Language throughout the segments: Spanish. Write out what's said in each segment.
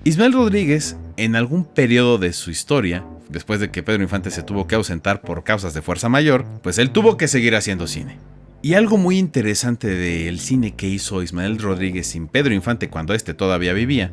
Ismael Rodríguez, en algún periodo de su historia, después de que Pedro Infante se tuvo que ausentar por causas de fuerza mayor, pues él tuvo que seguir haciendo cine. Y algo muy interesante del cine que hizo Ismael Rodríguez sin Pedro Infante cuando éste todavía vivía,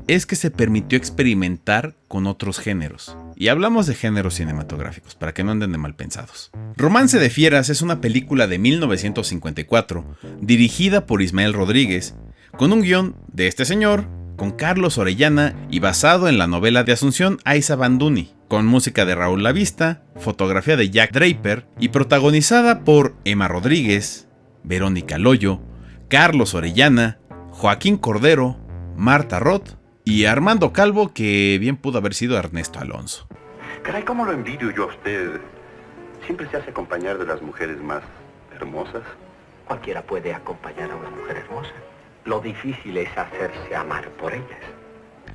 es que se permitió experimentar con otros géneros. Y hablamos de géneros cinematográficos, para que no anden de mal pensados. Romance de Fieras es una película de 1954, dirigida por Ismael Rodríguez, con un guión de este señor, con Carlos Orellana y basado en la novela de Asunción Aiza Banduni, con música de Raúl Lavista, fotografía de Jack Draper y protagonizada por Emma Rodríguez, Verónica Loyo, Carlos Orellana, Joaquín Cordero, Marta Roth y Armando Calvo, que bien pudo haber sido Ernesto Alonso. Caray, cómo lo envidio yo a usted. Siempre se hace acompañar de las mujeres más hermosas. Cualquiera puede acompañar a una mujer hermosa. Lo difícil es hacerse amar por ellas.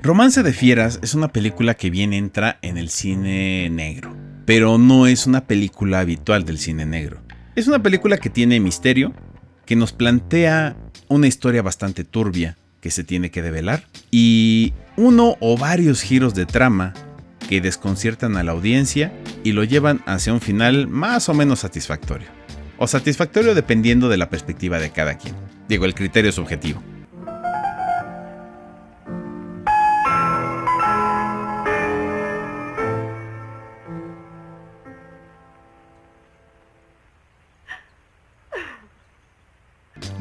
Romance de Fieras es una película que bien entra en el cine negro, pero no es una película habitual del cine negro. Es una película que tiene misterio, que nos plantea una historia bastante turbia que se tiene que develar y uno o varios giros de trama que desconciertan a la audiencia y lo llevan hacia un final más o menos satisfactorio. O satisfactorio dependiendo de la perspectiva de cada quien. Digo, el criterio es subjetivo.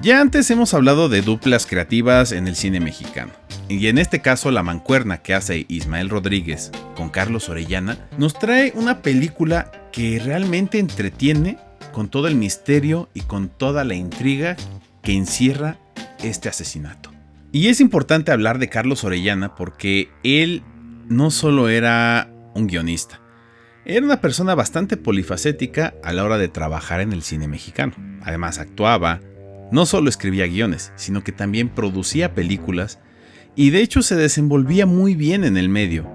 Ya antes hemos hablado de duplas creativas en el cine mexicano. Y en este caso la mancuerna que hace Ismael Rodríguez con Carlos Orellana nos trae una película que realmente entretiene con todo el misterio y con toda la intriga que encierra este asesinato. Y es importante hablar de Carlos Orellana porque él no solo era un guionista, era una persona bastante polifacética a la hora de trabajar en el cine mexicano. Además actuaba, no solo escribía guiones, sino que también producía películas y de hecho se desenvolvía muy bien en el medio.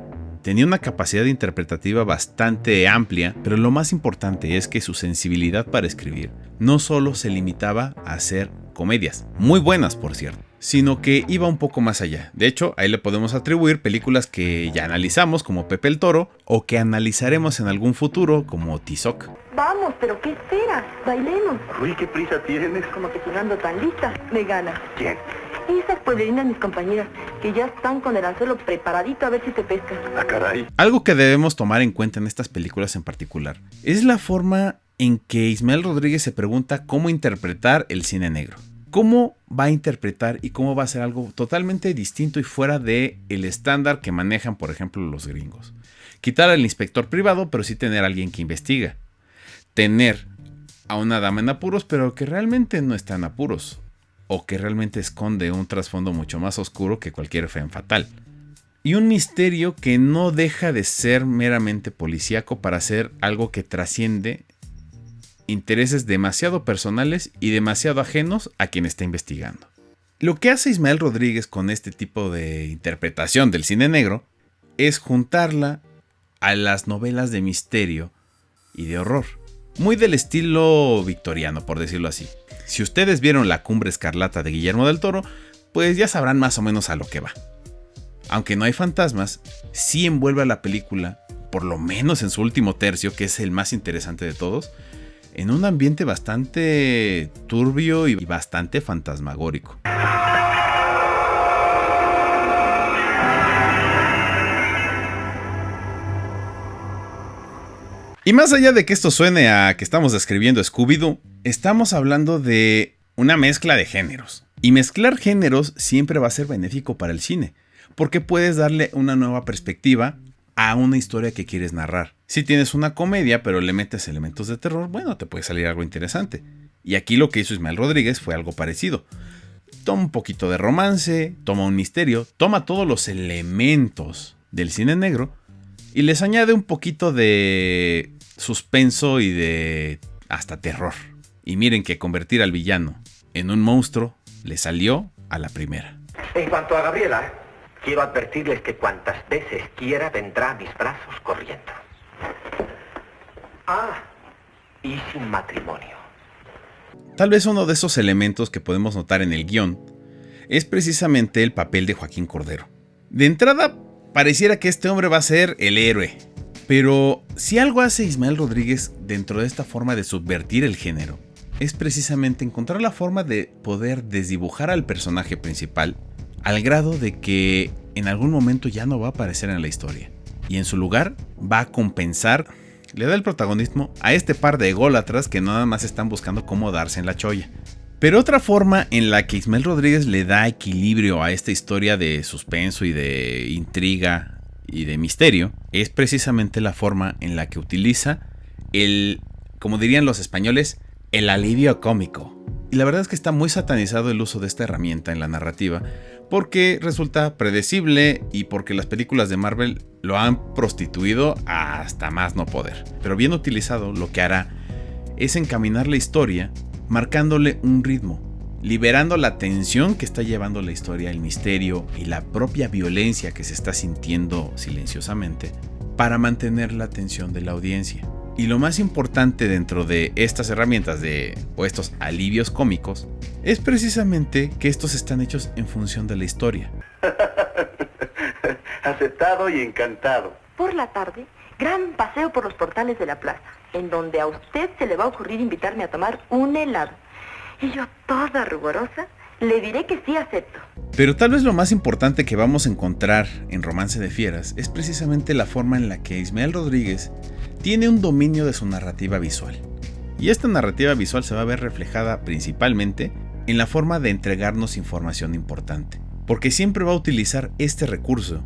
Tenía una capacidad interpretativa bastante amplia, pero lo más importante es que su sensibilidad para escribir no solo se limitaba a hacer comedias, muy buenas por cierto, sino que iba un poco más allá. De hecho, ahí le podemos atribuir películas que ya analizamos como Pepe el Toro o que analizaremos en algún futuro como Tizoc. Vamos, pero ¿qué esperas? Bailemos. Uy, ¿qué prisa tienes? Como que llegando tan lista, me gana. ¿Quién? Esas pueblerinas, mis compañeras, que ya están con el anzuelo preparadito a ver si te pescan. Ah, caray. Algo que debemos tomar en cuenta en estas películas en particular es la forma en que Ismael Rodríguez se pregunta cómo interpretar el cine negro. ¿Cómo va a interpretar y cómo va a ser algo totalmente distinto y fuera del estándar que manejan, por ejemplo, los gringos? Quitar al inspector privado, pero sí tener a alguien que investiga. Tener a una dama en apuros, pero que realmente no está en apuros. O que realmente esconde un trasfondo mucho más oscuro que cualquier femme fatal. Y un misterio que no deja de ser meramente policíaco para ser algo que trasciende intereses demasiado personales y demasiado ajenos a quien está investigando. Lo que hace Ismael Rodríguez con este tipo de interpretación del cine negro es juntarla a las novelas de misterio y de horror. Muy del estilo victoriano, por decirlo así. Si ustedes vieron La Cumbre Escarlata de Guillermo del Toro, pues ya sabrán más o menos a lo que va. Aunque no hay fantasmas, sí envuelve a la película, por lo menos en su último tercio, que es el más interesante de todos, en un ambiente bastante turbio y bastante fantasmagórico. Y más allá de que esto suene a que estamos describiendo Scooby-Doo, estamos hablando de una mezcla de géneros. Y mezclar géneros siempre va a ser benéfico para el cine, porque puedes darle una nueva perspectiva a una historia que quieres narrar. Si tienes una comedia pero le metes elementos de terror, bueno, te puede salir algo interesante. Y aquí lo que hizo Ismael Rodríguez fue algo parecido. Toma un poquito de romance, toma un misterio, toma todos los elementos del cine negro y les añade un poquito de suspenso y de hasta terror. Y miren que convertir al villano en un monstruo le salió a la primera. En cuanto a Gabriela, quiero advertirles que cuantas veces quiera vendrá a mis brazos corriendo. Y sin matrimonio. Tal vez uno de esos elementos que podemos notar en el guión es precisamente el papel de Joaquín Cordero. De entrada, pareciera que este hombre va a ser el héroe. Pero si algo hace Ismael Rodríguez dentro de esta forma de subvertir el género, es precisamente encontrar la forma de poder desdibujar al personaje principal al grado de que en algún momento ya no va a aparecer en la historia. Y en su lugar va a compensar, le da el protagonismo a este par de ególatras que nada más están buscando cómo darse en la cholla. Pero otra forma en la que Ismael Rodríguez le da equilibrio a esta historia de suspenso y de intriga y de misterio es precisamente la forma en la que utiliza el, como dirían los españoles, el alivio cómico. Y la verdad es que está muy satanizado el uso de esta herramienta en la narrativa porque resulta predecible y porque las películas de Marvel lo han prostituido hasta más no poder. Pero bien utilizado, lo que hará es encaminar la historia marcándole un ritmo, liberando la tensión que está llevando la historia, el misterio y la propia violencia que se está sintiendo silenciosamente para mantener la atención de la audiencia. Y lo más importante dentro de estas herramientas o estos alivios cómicos es precisamente que estos están hechos en función de la historia. Aceptado y encantado. Por la tarde, gran paseo por los portales de la plaza, en donde a usted se le va a ocurrir invitarme a tomar un helado. Y yo, toda ruborosa, le diré que sí acepto. Pero tal vez lo más importante que vamos a encontrar en Romance de Fieras es precisamente la forma en la que Ismael Rodríguez tiene un dominio de su narrativa visual. Y esta narrativa visual se va a ver reflejada principalmente en la forma de entregarnos información importante. Porque siempre va a utilizar este recurso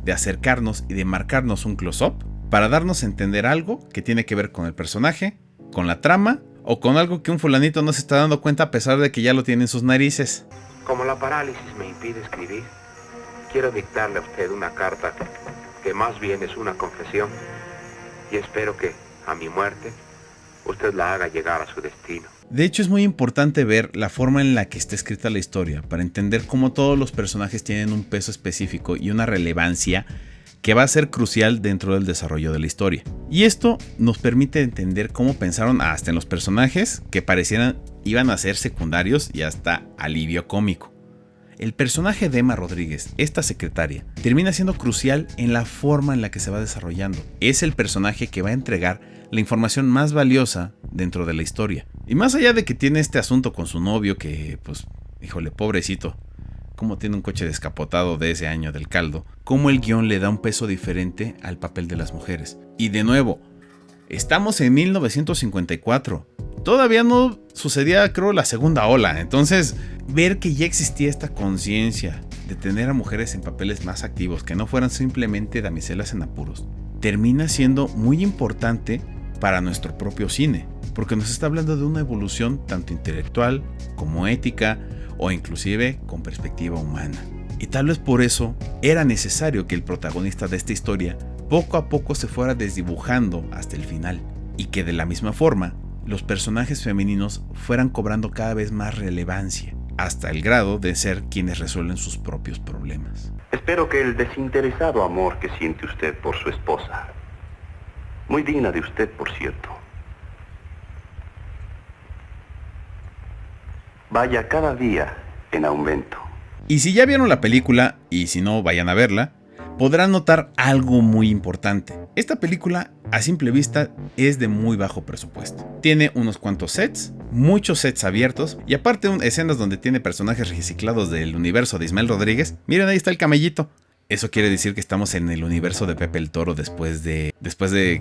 de acercarnos y de marcarnos un close-up para darnos a entender algo que tiene que ver con el personaje, con la trama o con algo que un fulanito no se está dando cuenta a pesar de que ya lo tiene en sus narices. Como la parálisis me impide escribir, quiero dictarle a usted una carta que más bien es una confesión y espero que, a mi muerte, usted la haga llegar a su destino. De hecho, es muy importante ver la forma en la que está escrita la historia para entender cómo todos los personajes tienen un peso específico y una relevancia que va a ser crucial dentro del desarrollo de la historia. Y esto nos permite entender cómo pensaron hasta en los personajes que parecieran iban a ser secundarios y hasta alivio cómico. El personaje de Emma Rodríguez, esta secretaria, termina siendo crucial en la forma en la que se va desarrollando. Es el personaje que va a entregar la información más valiosa dentro de la historia. Y más allá de que tiene este asunto con su novio que, pues, híjole, pobrecito, cómo tiene un coche descapotado de ese año del caldo, cómo el guión le da un peso diferente al papel de las mujeres. Y de nuevo, estamos en 1954. Todavía no sucedía, creo, la segunda ola. Entonces, ver que ya existía esta conciencia de tener a mujeres en papeles más activos, que no fueran simplemente damiselas en apuros, termina siendo muy importante para nuestro propio cine, porque nos está hablando de una evolución tanto intelectual como ética o inclusive con perspectiva humana. Y tal vez por eso era necesario que el protagonista de esta historia poco a poco se fuera desdibujando hasta el final, y que de la misma forma los personajes femeninos fueran cobrando cada vez más relevancia, hasta el grado de ser quienes resuelven sus propios problemas. Espero que el desinteresado amor que siente usted por su esposa, muy digna de usted, por cierto, vaya cada día en aumento. Y si ya vieron la película, y si no, vayan a verla, podrán notar algo muy importante. Esta película, a simple vista, es de muy bajo presupuesto. Tiene unos cuantos sets, muchos sets abiertos, y aparte escenas donde tiene personajes reciclados del universo de Ismael Rodríguez. Miren, ahí está el camellito. Eso quiere decir que estamos en el universo de Pepe el Toro después de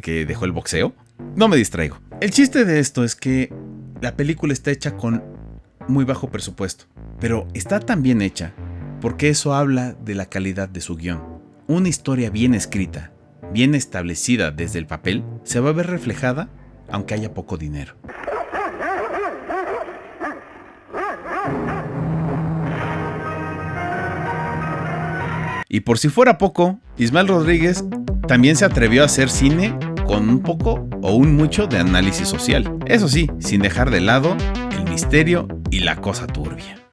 que dejó el boxeo. No me distraigo. El chiste de esto es que la película está hecha con muy bajo presupuesto, pero está tan bien hecha porque eso habla de la calidad de su guión. Una historia bien escrita, bien establecida desde el papel, se va a ver reflejada aunque haya poco dinero. Y por si fuera poco, Ismael Rodríguez también se atrevió a hacer cine con un poco o un mucho de análisis social. Eso sí, sin dejar de lado el misterio y la cosa turbia.